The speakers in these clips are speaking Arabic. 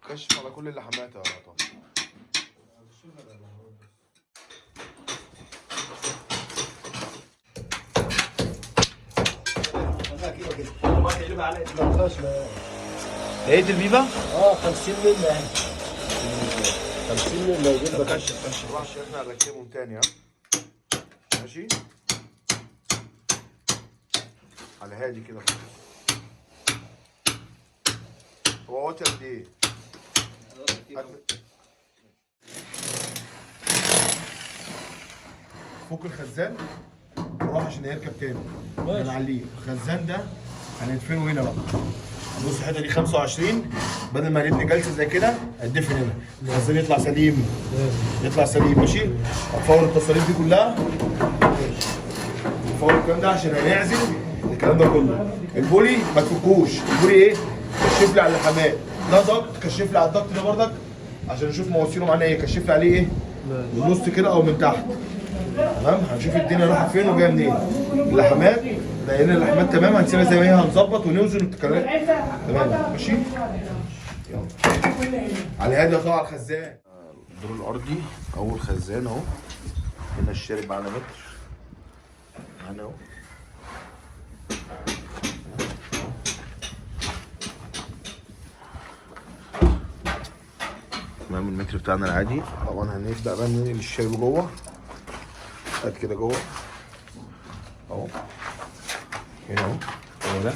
كشف على كل اللحمات يا طبعا. لقيت البيبة؟ 50 مللي يعني 50 مللي يجيب لك. كشف عشان احنا هنركبهم تاني. ها ماشي على هادي كده. هو واطي قد ايه؟ فك الخزان وروح عشان يركب تاني. هنعليه الخزان ده هندفنه هنا بقى. بص الحته دي 25 بدل ما نبني جلسه زي كده هتدفن هنا. الخزان يطلع سليم يطلع سليم. ماشي هتفور التصاريف دي كلها. هتفور الكلام ده عشان هنعزل الكلام ده كله. البولي ما تفكوش. البولي ايه؟ كشف لي على اللحامات. ده ضغط كشف لي على الضغط ده بردك عشان نشوف مواسيره معانا ايه. كشف لي عليه ايه؟ من النص كده او من تحت. تمام هنشوف الدنيا رايحه فين وجايه منين. اللحمات لقينا اللحمات تمام هنسيبها زي ما هي. هنظبط ونوزن التكرارات تمام. ماشي يلا على هادي طبعا الخزان. الدور الارضي اول خزان اهو. هنا الشارب على متر هنا اهو. تمام المتر بتاعنا العادي. طبعا هنبدا بقى ننقل الشارب جوه. قد كده جوه اهو. هنا اهو هو ده.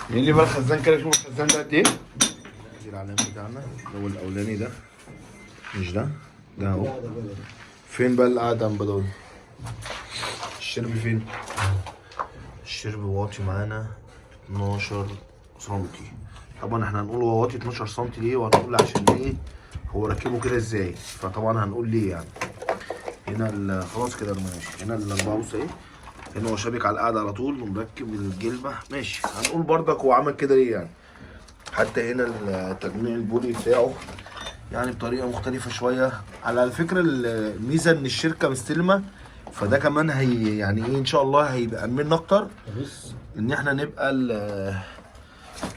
نقلي بقى الخزان كده. شوف الخزان ده قد ايه. دي العلامه بتاعنا اللي هو الاولاني ده مش ده. ده اهو. فين بقى القعده ام بدوي؟ الشرب فين؟ الشرب واطي معانا 12 سنتي. طبعا احنا هنقول هو واطي 12 سنتي ليه وهنقول عشان ايه هو راكبه كده ازاي. فطبعا هنقول ليه يعني. هنا خلاص كده ماشي. هنا الاربعه بص اهي. هنا هو شابك على القعده على طول ومركب الجلبه ماشي. هنقول بردك هو عمل كده ليه يعني. حتى هنا تجميع البولي بتاعه يعني بطريقه مختلفه شويه. على فكره الميزه ان الشركه مستلمه فده كمان هي يعني ايه ان شاء الله هيبقى امنا اكتر ان احنا نبقى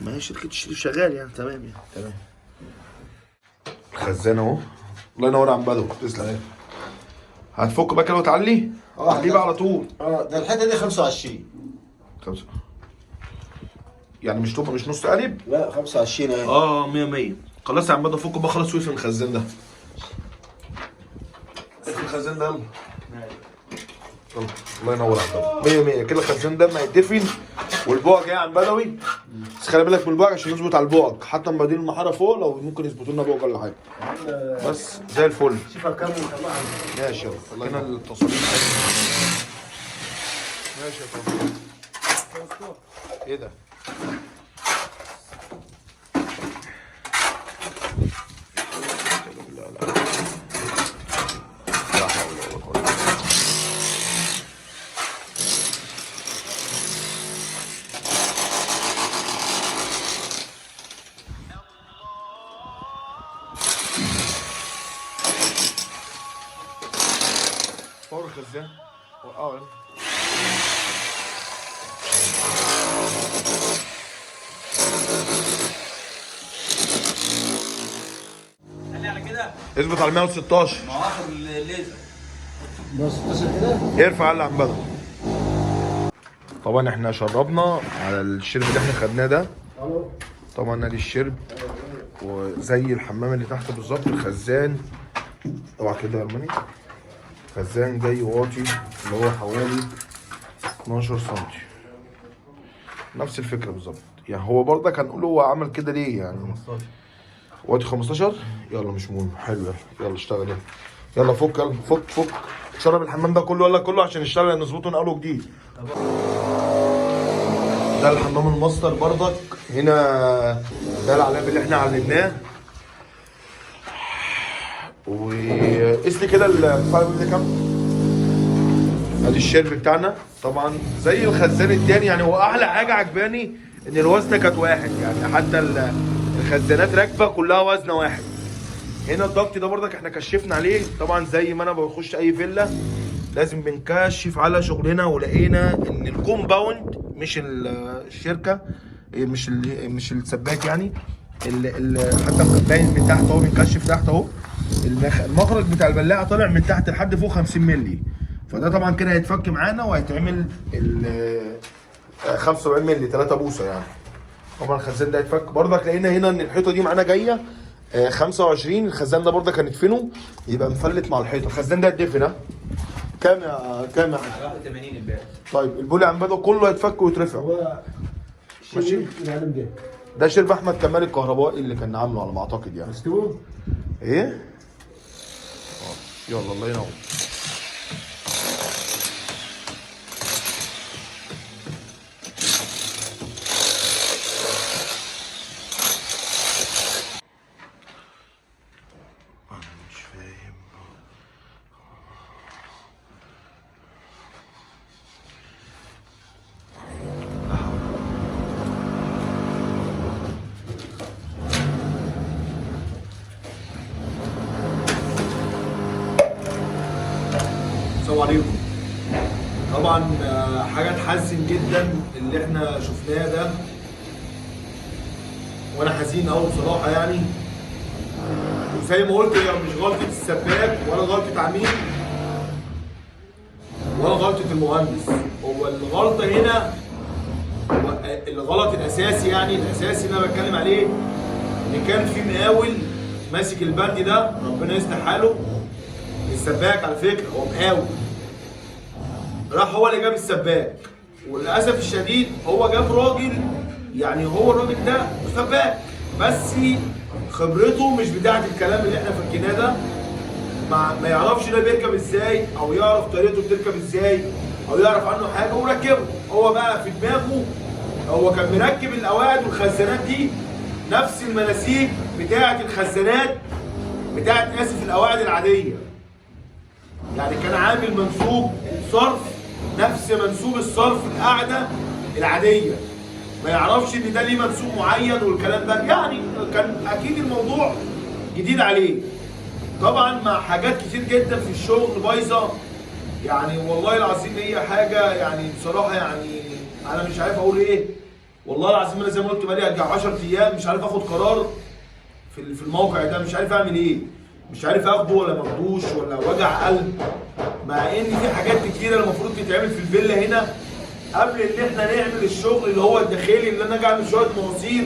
ما هي شركه الشريف شغال يعني. تمام يعني تمام. الخزان اهو. الله ينور عم بدو. تسلم. هتفك بقى كده وتعلي؟ تعليه بقى على طول. ده الحته دي 25 5 يعني مش نص قلب؟ لا 25 اهي. 100 100. خلاص يا عم بدو فك بقى خلاص. وقف الخزان ده. اقفل الخزان ده يلا. الله ينور على بدوي. 100 100 كده. الخزان ده ما يتدفن والبوع جاي عن بدوي. بس خلي بالك من البوع عشان يظبط على البوع. حتى لما بادين المحاره فوق لو ممكن يظبطوا لنا بوع ولا حاجه. بس زي الفل. شوف الكام ونطلعها. ماشي يلا. الله هنا التصاميم ماشي يا طبعا. ايه ده؟ فور الخزان وقعوا. خلي على كده. اثبت على 116. مع اخر الليزر. بس 16 كده. ارفع على عم بدر. طبعا احنا شربنا على الشرب اللي احنا خدناه ده. طبعا نادي الشرب وزي الحمام اللي تحت بالظبط. الخزان اوعى كده يا ارماني. خزان جاي واطي اللي هو حوالي 12 سنتي. نفس الفكره بالظبط يعني. هو برضك هنقول هو عمل كده ليه يعني. 15 واطي 15. يلا مش مهم. حلو يلا اشتغل يلا. يلا فك يلا فك. شرب الحمام ده كله ولا كله عشان نشتغل نظبطه نقله جديد. ده الحمام الماستر برضك. هنا ده العلاب اللي احنا علمناه. وقيس لي كده الفرق ده كام. ادي الشرب بتاعنا. طبعا زي الخزان التاني يعني. هو احلى حاجه عجباني ان الوزنه كانت واحد يعني. حتى الخزانات راكبه كلها وزنه واحد. هنا الضغط ده برضك احنا كشفنا عليه. طبعا زي ما انا بخش اي فيلا لازم بنكشف على شغلنا. ولقينا ان الكومباوند مش الشركه مش السباك يعني. حتى باين من تحت اهو، بنكشف تحت اهو. المخرج بتاع البلاعه طالع من تحت لحد فوق 50 مللي، فده طبعا كده هيتفك معانا وهيتعمل ال 75 مللي 3 بوصه يعني. طبعا الخزان ده هيتفك. برضك لقينا هنا ان الحيطه دي معانا جايه 25. الخزان ده برضك هندفنه يبقى مفلت مع الحيطه. الخزان ده هيتدفن ها؟ كام يا 81 امبارح. طيب البولي عم بدو كله هيتفك ويترفع. هو ماشي. العالم ده ده شرب احمد كمال الكهربائي اللي كان عامله على ما اعتقد يعني. مستوى. ايه؟ يلا الله ينور. السلام عليكم. طبعا حاجه تحزن جدا اللي احنا شفناه ده، وانا حزين قوي بصراحه يعني. وزي ما قلت هي مش غلطه السباك ولا غلطه عميل ولا غلطه المهندس. هو الغلطه هنا، الغلط الاساسي يعني الاساسي اللي انا بتكلم عليه، ان كان في مقاول ماسك البند ده، ربنا يصلح حاله. السباك على فكره هو مقاول، راح هو اللي جاب السباك، وللاسف الشديد هو جاب راجل، يعني هو الراجل ده سباك بس خبرته مش بتاعه الكلام اللي احنا فكيناه ده. ما يعرفش ده بيركب ازاي، او يعرف طريقته بتركب ازاي، او يعرف عنه حاجه وركبه. هو بقى في دماغه هو كان مركب القواعد والخزانات دي نفس المناسيب بتاعه الخزانات بتاعه القواعد العاديه. يعني كان عامل منسوب صرف نفس منسوب الصرف القاعده العاديه، ما يعرفش ان ده ليه منسوب معين والكلام ده. يعني كان اكيد الموضوع جديد عليه طبعا، مع حاجات كتير جدا في الشغل بايظه. يعني والله العظيم هي حاجه يعني بصراحه يعني انا مش عارف اقول ايه. والله العظيم انا زي ما قلت بقالي 10 ايام مش عارف اخد قرار في الموقع ده، مش عارف اعمل ايه، مش عارف اخده ولا ما اخدوش ولا وجع قلب. مع ان في حاجات كتيره المفروض تتعمل في الفيلا هنا قبل ان احنا نعمل الشغل اللي هو الداخلي، اللي انا اجي اعمل شويه مواسير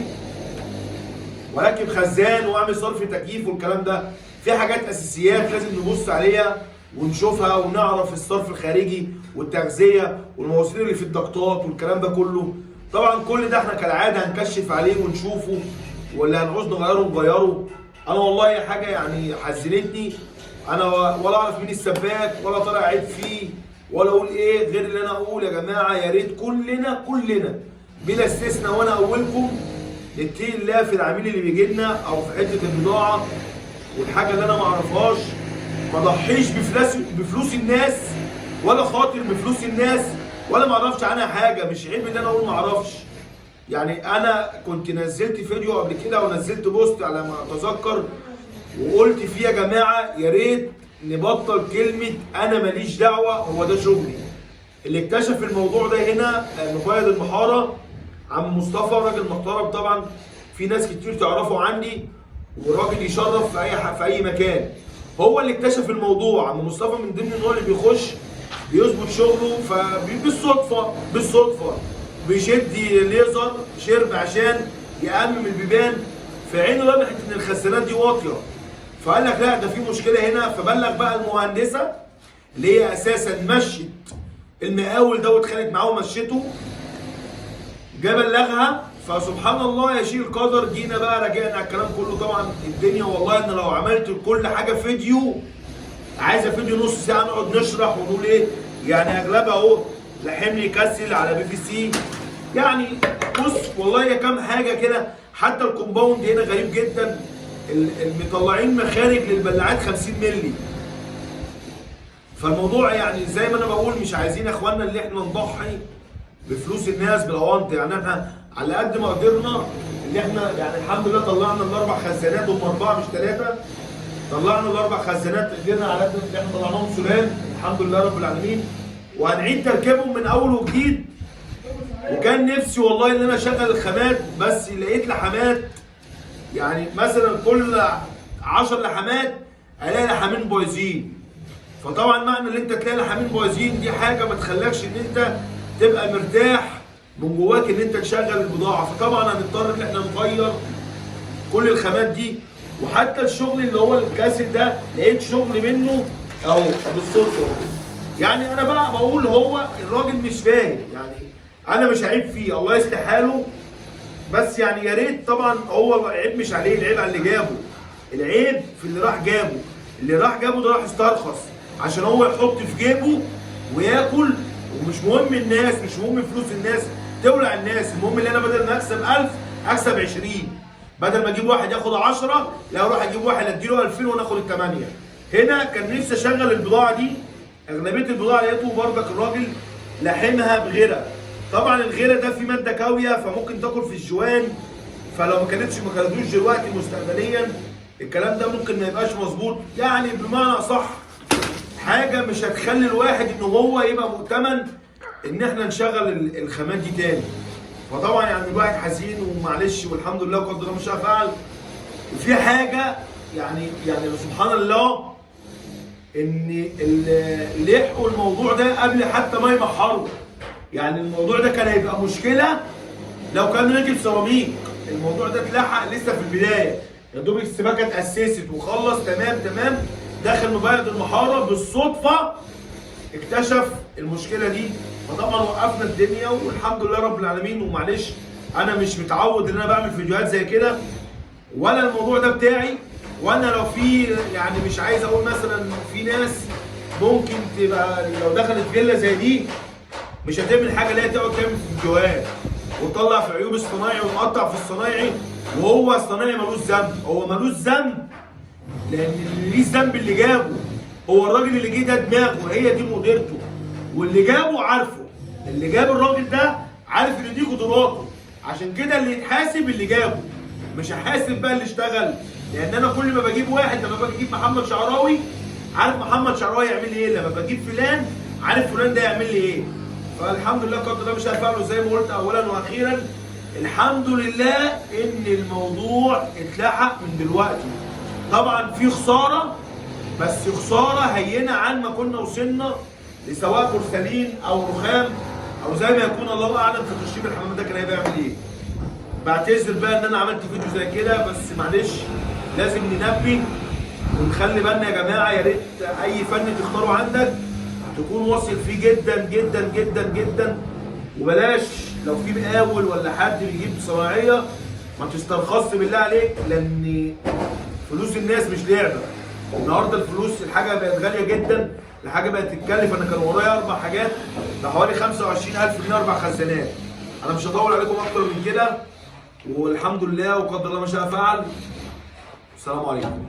واركب خزان واعمل صرف تكييف والكلام ده. في حاجات اساسيات لازم نبص عليها ونشوفها ونعرف الصرف الخارجي والتغذيه والمواسير اللي في الضغطات والكلام ده كله. طبعا كل ده احنا كالعاده هنكشف عليه ونشوفه، واللي هنعوز نغيره نغيره. انا والله حاجه يعني حزنتني. انا ولا اعرف مين السباك ولا طالع عيب فيه ولا اقول ايه غير اللي انا اقول يا جماعه يا ريت كلنا بلا استثناء وانا اولكم نتقي الله في العميل اللي بيجي لنا او في حته البضاعه والحاجه اللي انا ما اعرفهاش. ما ضحيش بفلوس الناس ولا خاطر بفلوس الناس ولا ما اعرفش عنها حاجه. مش عيب ان انا اقول ما اعرفش. يعني انا كنت نزلت فيديو قبل كده ونزلت بوست على ما اتذكر وقلت فيه يا جماعه يا ريت نبطل كلمه انا ماليش دعوه، هو ده شغلي. اللي اكتشف الموضوع ده هنا مقيد المحاره عم مصطفى، راجل محترم طبعا، في ناس كتير تعرفه عني وراجل يشرف في اي مكان. هو اللي اكتشف الموضوع. عم مصطفى من ضمن النوع اللي بيخش بيظبط شغله، بالصدفه بيشد ليزر شرب عشان يأمم البيبان، في عينه لمحت ان الخزانات دي واطيه، فقال لك لا ده في مشكله هنا. فبلغ بقى المهندسه اللي هي اساسا مشت المقاول ده واتخانقت معاه ومشته، جه بلغها. فسبحان الله يا شيء القدر، جينا بقى راجعنا على الكلام كله. طبعا الدنيا والله ان لو عملت كل حاجه فيديو عايزه فيديو نص ساعه نقعد نشرح ونقول ايه. يعني اغلبها اهو لا حمل يكسل على بي في سي. يعني بص والله يا كام حاجه كده. حتى الكومباوند هنا غريب جدا، المطلعين مخارج للبلاعات 50 مللي. فالموضوع يعني زي ما انا بقول مش عايزين يا اخوانا اللي احنا نضحي بفلوس الناس بالاونطه. يعني احنا على قد ما قدرنا اللي احنا يعني الحمد لله طلعنا الاربع خزانات، هم 4 مش 3. طلعنا الاربع خزانات قدرنا على قد اللي احنا طلعناهم سلام الحمد لله رب العالمين، وهنعيد تركيبهم من اول وجديد. وكان نفسي والله ان انا اشغل الخامات بس لقيت لحامات يعني مثلا كل 10 لحمات الاقي لحمين بايظين. فطبعا معنى ان انت تلاقي لحمين بايظين دي حاجه ما تخليكش ان انت تبقى مرتاح من جواك ان انت تشغل البضاعه. فطبعا هنضطر ان احنا نغير كل الخامات دي. وحتى الشغل اللي هو الكاسيت ده لقيت شغل منه اهو بالصدفه. يعني انا بقى بقول هو الراجل مش فاهم، يعني انا مش عيب فيه، الله يصلح حاله. بس يعني يا ريت طبعا هو العيب مش عليه، العيب على اللي جابه، العيب في اللي راح جابه. اللي راح جابه ده راح يسترخص عشان هو يحط في جيبه وياكل. ومش مهم الناس، مش مهم فلوس الناس تولع الناس، المهم ان انا بدل ما اكسب 1000 اكسب 20. بدل ما اجيب واحد ياخد 10 لا اروح اجيب واحد اديله 2000 وناخد الثمانيه. هنا كان نفسي اشغل البضاعه دي، اغلبيه البضاعه لقيته بردك الراجل لاحمها بغيره. طبعا الغيره ده فيه ماده كاويه فممكن تاكل في الجوان، فلو ما كلتوش دلوقتي مستقبليا الكلام ده ممكن ما يبقاش مظبوط. يعني بمعنى صح حاجه مش هتخلي الواحد ان هو يبقى مؤتمن ان احنا نشغل الخامات دي تاني. فطبعا يعني الواحد حزين ومعلش والحمد لله وقدر الله ما شاء فعل. وفي حاجه يعني سبحان الله ان اللي يحقوا الموضوع ده قبل حتى ما يبحروا. يعني الموضوع ده كان هيبقى مشكله لو كان راجل سيراميك. الموضوع ده اتلحق لسه في البدايه، يا دوب السباكه اتاسست وخلص تمام دخل مبيض المحاره بالصدفه اكتشف المشكله دي. فطبعا وقفنا الدنيا والحمد لله رب العالمين. ومعلش انا مش متعود ان انا بعمل فيديوهات زي كده ولا الموضوع ده بتاعي. وانا لو في يعني مش عايز اقول مثلا في ناس ممكن تبقى لو دخلت فيلا زي دي مش هتعمل حاجه، لا تقعد تعمل فيديوهات وتطلع في عيوب الصنايعي وتقطع في الصنايعي. وهو الصنايعي ملوش ذنب، هو ملوش ذنب لان اللي ليه ذنب اللي جابه. هو الراجل اللي جه ده دماغه، هي دي مديرته، واللي جابه عارفه. اللي جاب الراجل ده عارف ان دي قدراته، عشان كده اللي يتحاسب اللي جابه، مش هحاسب بقى اللي اشتغل. لان انا كل ما بجيب واحد، لما باجي اجيب محمد شعراوي عارف محمد شعراوي يعمل لي ايه، لما بجيب فلان عارف فلان ده يعمل لي ايه. فالحمد لله قدر الله مش هفعله زي ما قلت اولا واخيرا. الحمد لله ان الموضوع اتلحق من دلوقتي. طبعا في خساره بس خساره هينه عن ما كنا وصلنا لسواء مرسلين او رخام او زي ما يكون الله اعلم في تشريب الحمام ده كان هيبقى يعمل ايه. بعتذر بقى ان انا عملت فيديو زي كده، بس معلش لازم ننبه ونخلي بالنا يا جماعه. يا ريت اي فن تختاره عندك تكون واثق فيه جدا جدا جدا جدا. وبلاش لو في مقاول ولا حد بيجيب صناعيه ما تسترخصش بالله عليك، لان فلوس الناس مش لعبه. النهارده الفلوس الحاجه بقت غاليه جدا، الحاجه بقت تتكلف. انا كان ورايا 4 حاجات بحوالي 25000 جنيه 4 خزانات. انا مش هطول عليكم اكتر من كده، والحمد لله وقدر الله ما شاء فعل. السلام عليكم.